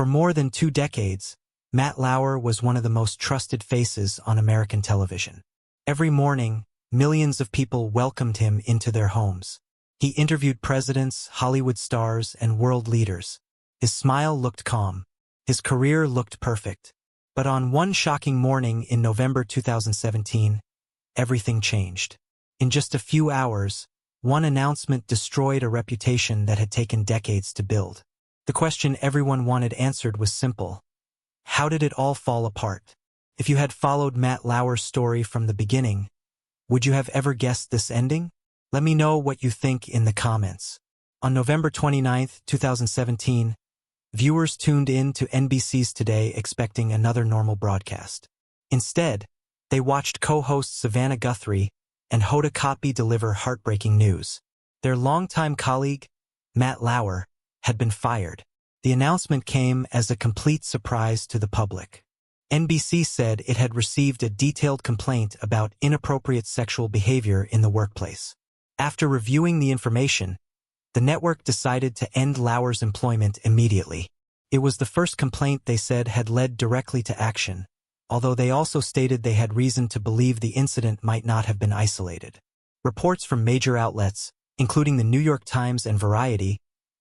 For more than 2 decades, Matt Lauer was one of the most trusted faces on American television. Every morning, millions of people welcomed him into their homes. He interviewed presidents, Hollywood stars, and world leaders. His smile looked calm. His career looked perfect. But on one shocking morning in November 2017, everything changed. In just a few hours, one announcement destroyed a reputation that had taken decades to build. The question everyone wanted answered was simple. How did it all fall apart? If you had followed Matt Lauer's story from the beginning, would you have ever guessed this ending? Let me know what you think in the comments. On November 29, 2017, viewers tuned in to NBC's Today expecting another normal broadcast. Instead, they watched co-hosts Savannah Guthrie and Hoda Kotb deliver heartbreaking news. Their longtime colleague, Matt Lauer, had been fired. The announcement came as a complete surprise to the public. NBC said it had received a detailed complaint about inappropriate sexual behavior in the workplace. After reviewing the information, the network decided to end Lauer's employment immediately. It was the first complaint they said had led directly to action, although they also stated they had reason to believe the incident might not have been isolated. Reports from major outlets, including the New York Times and Variety,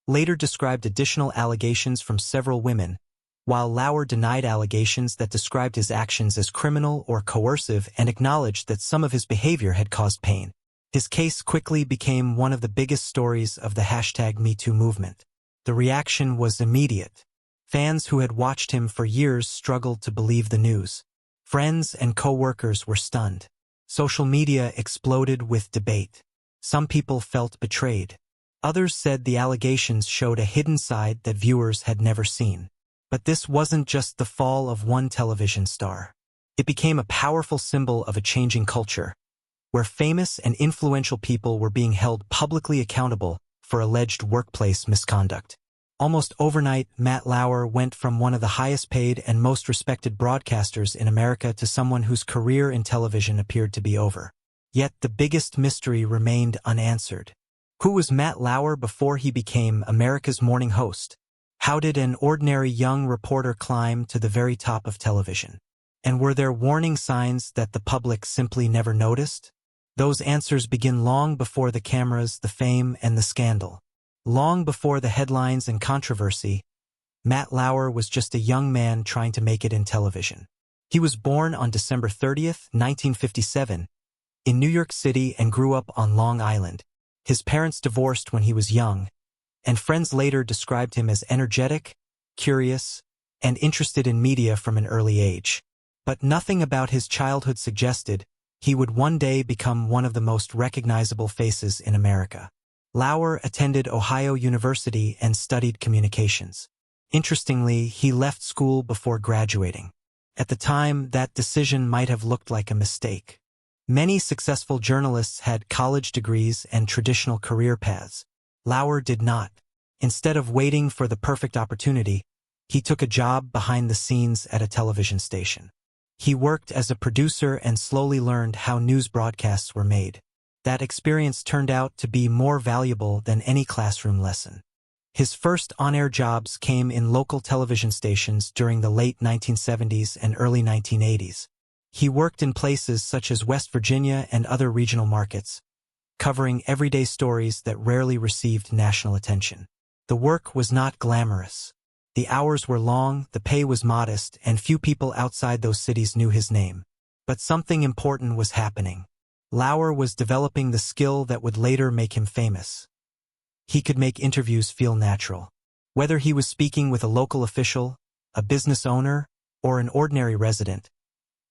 later described additional allegations from several women, while Lauer denied allegations that described his actions as criminal or coercive and acknowledged that some of his behavior had caused pain. His case quickly became one of the biggest stories of the #MeToo movement. The reaction was immediate. Fans who had watched him for years struggled to believe the news. Friends and co-workers were stunned. Social media exploded with debate. Some people felt betrayed. Others said the allegations showed a hidden side that viewers had never seen. But this wasn't just the fall of one television star. It became a powerful symbol of a changing culture, where famous and influential people were being held publicly accountable for alleged workplace misconduct. Almost overnight, Matt Lauer went from one of the highest paid and most respected broadcasters in America to someone whose career in television appeared to be over. Yet the biggest mystery remained unanswered. Who was Matt Lauer before he became America's morning host? How did an ordinary young reporter climb to the very top of television? And were there warning signs that the public simply never noticed? Those answers begin long before the cameras, the fame, and the scandal. Long before the headlines and controversy, Matt Lauer was just a young man trying to make it in television. He was born on December 30, 1957, in New York City and grew up on Long Island. His parents divorced when he was young, and friends later described him as energetic, curious, and interested in media from an early age. But nothing about his childhood suggested he would one day become one of the most recognizable faces in America. Lauer attended Ohio University and studied communications. Interestingly, he left school before graduating. At the time, that decision might have looked like a mistake. Many successful journalists had college degrees and traditional career paths. Lauer did not. Instead of waiting for the perfect opportunity, he took a job behind the scenes at a television station. He worked as a producer and slowly learned how news broadcasts were made. That experience turned out to be more valuable than any classroom lesson. His first on-air jobs came in local television stations during the late 1970s and early 1980s. He worked in places such as West Virginia and other regional markets, covering everyday stories that rarely received national attention. The work was not glamorous. The hours were long, the pay was modest, and few people outside those cities knew his name. But something important was happening. Lauer was developing the skill that would later make him famous. He could make interviews feel natural. Whether he was speaking with a local official, a business owner, or an ordinary resident,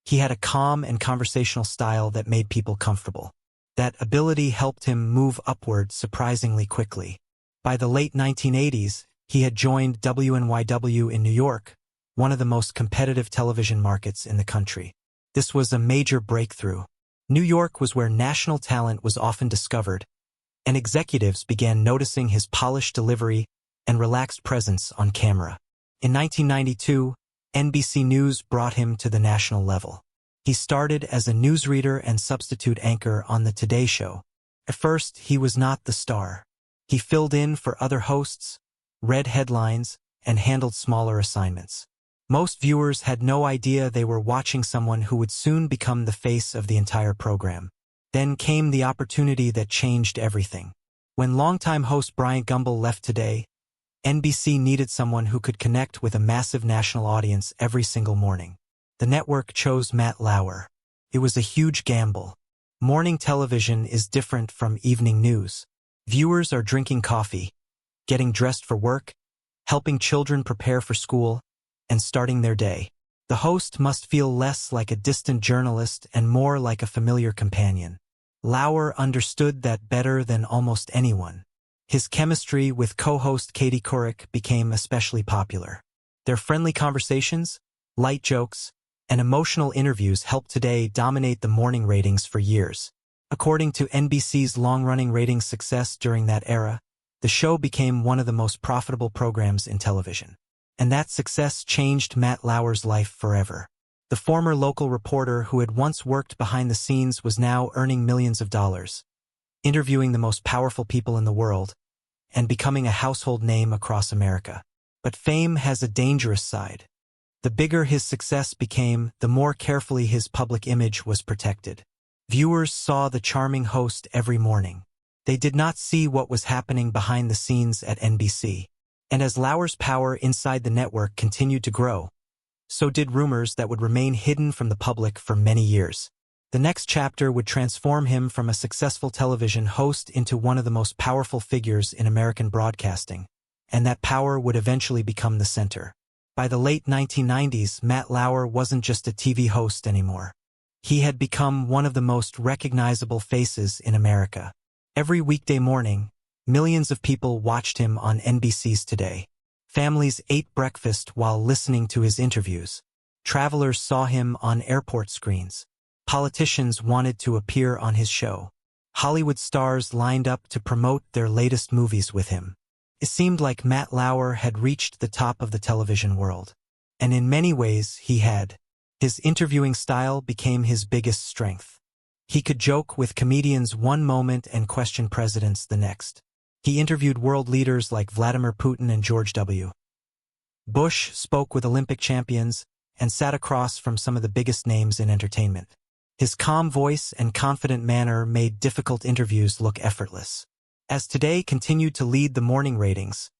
he had a calm and conversational style that made people comfortable. That ability helped him move upward surprisingly quickly. By the late 1980s, he had joined WNYW in New York, one of the most competitive television markets in the country. This was a major breakthrough. New York was where national talent was often discovered, and executives began noticing his polished delivery and relaxed presence on camera. In 1992, NBC News brought him to the national level. He started as a newsreader and substitute anchor on The Today Show. At first, he was not the star. He filled in for other hosts, read headlines, and handled smaller assignments. Most viewers had no idea they were watching someone who would soon become the face of the entire program. Then came the opportunity that changed everything. When longtime host Bryant Gumbel left Today, NBC needed someone who could connect with a massive national audience every single morning. The network chose Matt Lauer. It was a huge gamble. Morning television is different from evening news. Viewers are drinking coffee, getting dressed for work, helping children prepare for school, and starting their day. The host must feel less like a distant journalist and more like a familiar companion. Lauer understood that better than almost anyone. His chemistry with co-host Katie Couric became especially popular. Their friendly conversations, light jokes, and emotional interviews helped Today dominate the morning ratings for years. According to NBC's long-running ratings success during that era, the show became one of the most profitable programs in television. And that success changed Matt Lauer's life forever. The former local reporter who had once worked behind the scenes was now earning millions of dollars, interviewing the most powerful people in the world, and becoming a household name across America. But fame has a dangerous side. The bigger his success became, the more carefully his public image was protected. Viewers saw the charming host every morning. They did not see what was happening behind the scenes at NBC. And as Lauer's power inside the network continued to grow, so did rumors that would remain hidden from the public for many years. The next chapter would transform him from a successful television host into one of the most powerful figures in American broadcasting, and that power would eventually become the center. By the late 1990s, Matt Lauer wasn't just a TV host anymore. He had become one of the most recognizable faces in America. Every weekday morning, millions of people watched him on NBC's Today. Families ate breakfast while listening to his interviews. Travelers saw him on airport screens. Politicians wanted to appear on his show. Hollywood stars lined up to promote their latest movies with him. It seemed like Matt Lauer had reached the top of the television world. And in many ways, he had. His interviewing style became his biggest strength. He could joke with comedians one moment and question presidents the next. He interviewed world leaders like Vladimir Putin and George W. Bush, spoke with Olympic champions, and sat across from some of the biggest names in entertainment. His calm voice and confident manner made difficult interviews look effortless. As Today continued to lead the morning ratings,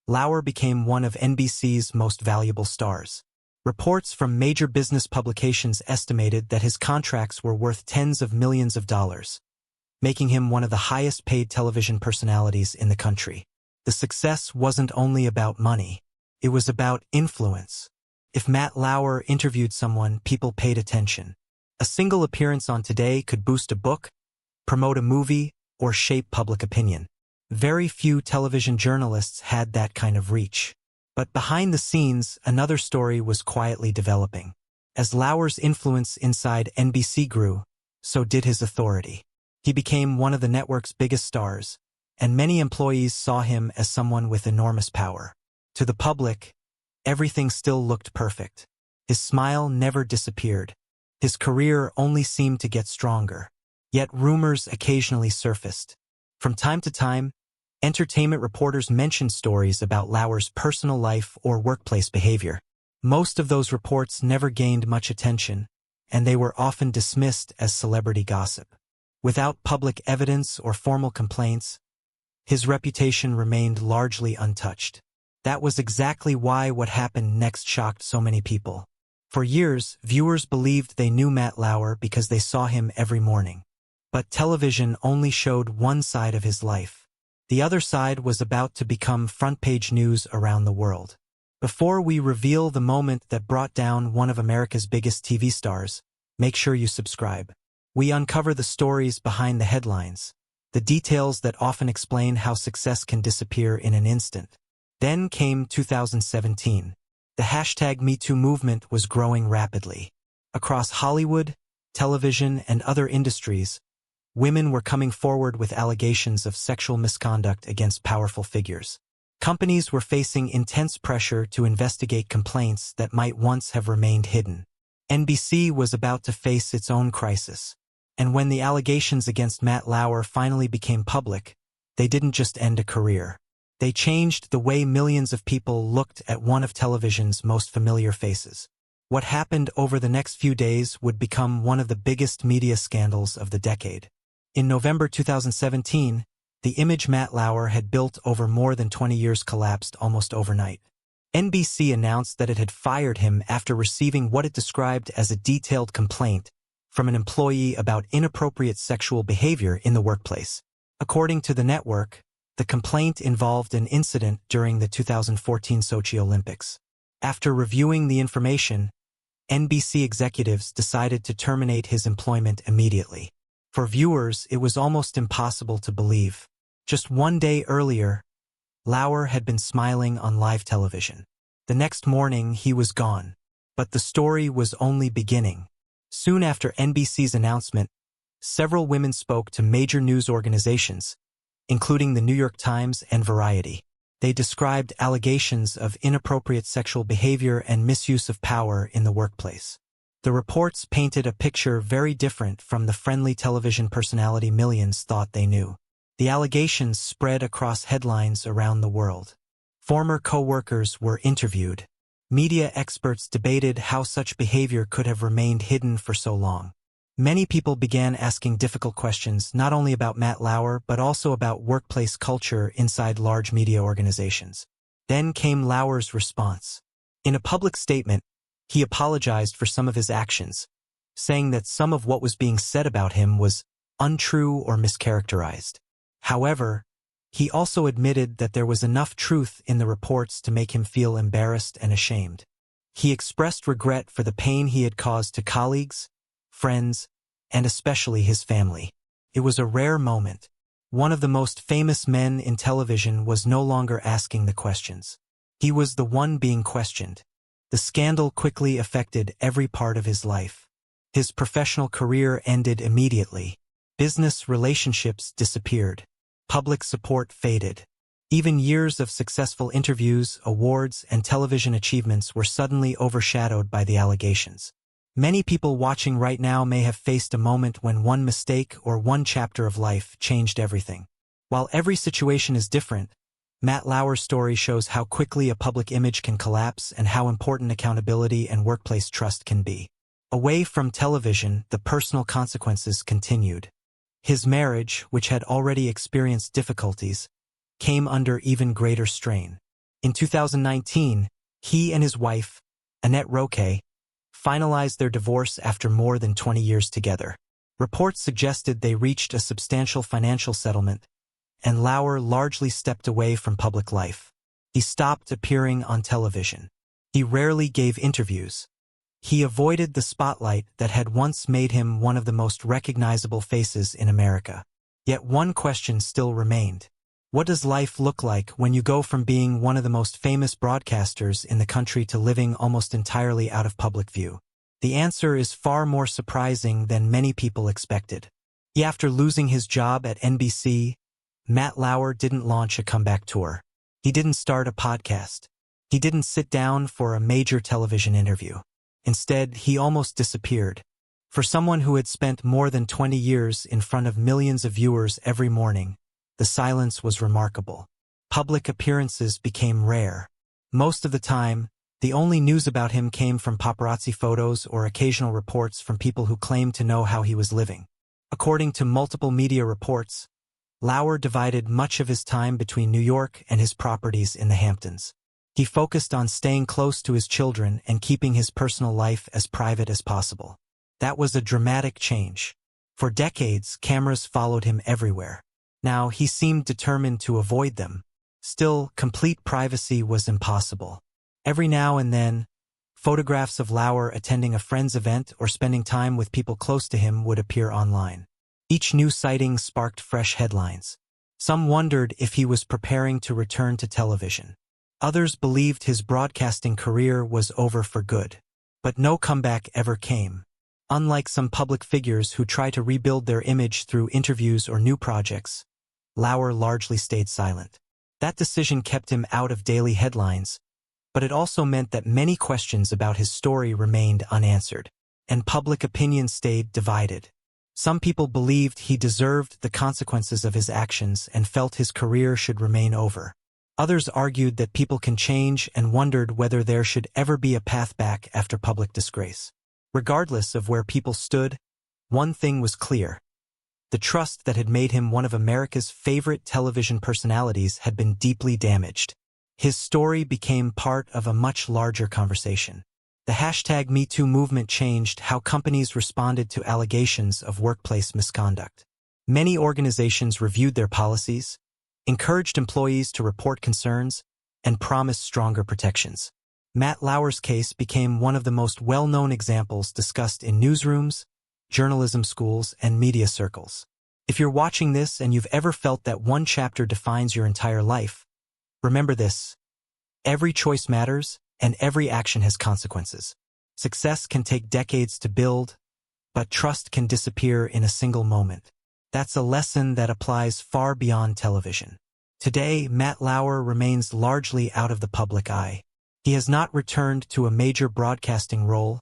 Lauer became one of NBC's most valuable stars. Reports from major business publications estimated that his contracts were worth tens of millions of dollars, making him one of the highest-paid television personalities in the country. The success wasn't only about money. It was about influence. If Matt Lauer interviewed someone, people paid attention. A single appearance on Today could boost a book, promote a movie, or shape public opinion. Very few television journalists had that kind of reach. But behind the scenes, another story was quietly developing. As Lauer's influence inside NBC grew, so did his authority. He became one of the network's biggest stars, and many employees saw him as someone with enormous power. To the public, everything still looked perfect. His smile never disappeared. His career only seemed to get stronger. Yet rumors occasionally surfaced. From time to time, entertainment reporters mentioned stories about Lauer's personal life or workplace behavior. Most of those reports never gained much attention, and they were often dismissed as celebrity gossip. Without public evidence or formal complaints, his reputation remained largely untouched. That was exactly why what happened next shocked so many people. For years, viewers believed they knew Matt Lauer because they saw him every morning. But television only showed one side of his life. The other side was about to become front-page news around the world. Before we reveal the moment that brought down one of America's biggest TV stars, make sure you subscribe. We uncover the stories behind the headlines, the details that often explain how success can disappear in an instant. Then came 2017. The #MeToo movement was growing rapidly. Across Hollywood, television, and other industries, women were coming forward with allegations of sexual misconduct against powerful figures. Companies were facing intense pressure to investigate complaints that might once have remained hidden. NBC was about to face its own crisis. And when the allegations against Matt Lauer finally became public, they didn't just end a career. They changed the way millions of people looked at one of television's most familiar faces. What happened over the next few days would become one of the biggest media scandals of the decade. In November 2017, the image Matt Lauer had built over more than 20 years collapsed almost overnight. NBC announced that it had fired him after receiving what it described as a detailed complaint from an employee about inappropriate sexual behavior in the workplace. According to the network, the complaint involved an incident during the 2014 Sochi Olympics. After reviewing the information, NBC executives decided to terminate his employment immediately. For viewers, it was almost impossible to believe. Just one day earlier, Lauer had been smiling on live television. The next morning, he was gone. But the story was only beginning. Soon after NBC's announcement, several women spoke to major news organizations, including the New York Times and Variety. They described allegations of inappropriate sexual behavior and misuse of power in the workplace. The reports painted a picture very different from the friendly television personality millions thought they knew. The allegations spread across headlines around the world. Former co-workers were interviewed. Media experts debated how such behavior could have remained hidden for so long. Many people began asking difficult questions not only about Matt Lauer but also about workplace culture inside large media organizations. Then came Lauer's response. In a public statement, he apologized for some of his actions, saying that some of what was being said about him was untrue or mischaracterized. However, he also admitted that there was enough truth in the reports to make him feel embarrassed and ashamed. He expressed regret for the pain he had caused to colleagues, friends, and especially his family. It was a rare moment. One of the most famous men in television was no longer asking the questions. He was the one being questioned. The scandal quickly affected every part of his life. His professional career ended immediately. Business relationships disappeared. Public support faded. Even years of successful interviews, awards, and television achievements were suddenly overshadowed by the allegations. Many people watching right now may have faced a moment when one mistake or one chapter of life changed everything. While every situation is different, Matt Lauer's story shows how quickly a public image can collapse and how important accountability and workplace trust can be. Away from television, the personal consequences continued. His marriage, which had already experienced difficulties, came under even greater strain. In 2019, he and his wife, Annette Roque, finalized their divorce after more than 20 years together. Reports suggested they reached a substantial financial settlement, and Lauer largely stepped away from public life. He stopped appearing on television. He rarely gave interviews. He avoided the spotlight that had once made him one of the most recognizable faces in America. Yet one question still remained. What does life look like when you go from being one of the most famous broadcasters in the country to living almost entirely out of public view? The answer is far more surprising than many people expected. After losing his job at NBC, Matt Lauer didn't launch a comeback tour. He didn't start a podcast. He didn't sit down for a major television interview. Instead, he almost disappeared. For someone who had spent more than 20 years in front of millions of viewers every morning, the silence was remarkable. Public appearances became rare. Most of the time, the only news about him came from paparazzi photos or occasional reports from people who claimed to know how he was living. According to multiple media reports, Lauer divided much of his time between New York and his properties in the Hamptons. He focused on staying close to his children and keeping his personal life as private as possible. That was a dramatic change. For decades, cameras followed him everywhere. Now, he seemed determined to avoid them. Still, complete privacy was impossible. Every now and then, photographs of Lauer attending a friend's event or spending time with people close to him would appear online. Each new sighting sparked fresh headlines. Some wondered if he was preparing to return to television. Others believed his broadcasting career was over for good. But no comeback ever came. Unlike some public figures who try to rebuild their image through interviews or new projects, Lauer largely stayed silent. That decision kept him out of daily headlines, but it also meant that many questions about his story remained unanswered, and public opinion stayed divided. Some people believed he deserved the consequences of his actions and felt his career should remain over. Others argued that people can change and wondered whether there should ever be a path back after public disgrace. Regardless of where people stood, one thing was clear. The trust that had made him one of America's favorite television personalities had been deeply damaged. His story became part of a much larger conversation. The hashtag #MeToo movement changed how companies responded to allegations of workplace misconduct. Many organizations reviewed their policies, encouraged employees to report concerns, and promised stronger protections. Matt Lauer's case became one of the most well-known examples discussed in newsrooms, journalism schools, and media circles. If you're watching this and you've ever felt that one chapter defines your entire life, remember this: every choice matters, and every action has consequences. Success can take decades to build, but trust can disappear in a single moment. That's a lesson that applies far beyond television. Today, Matt Lauer remains largely out of the public eye. He has not returned to a major broadcasting role,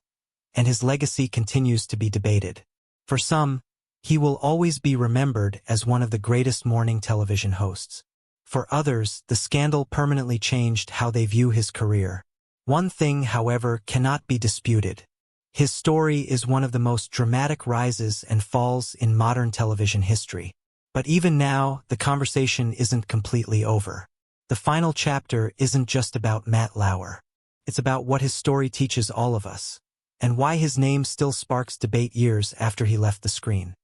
and his legacy continues to be debated. For some, he will always be remembered as one of the greatest morning television hosts. For others, the scandal permanently changed how they view his career. One thing, however, cannot be disputed. His story is one of the most dramatic rises and falls in modern television history. But even now, the conversation isn't completely over. The final chapter isn't just about Matt Lauer. It's about what his story teaches all of us, and why his name still sparks debate years after he left the screen.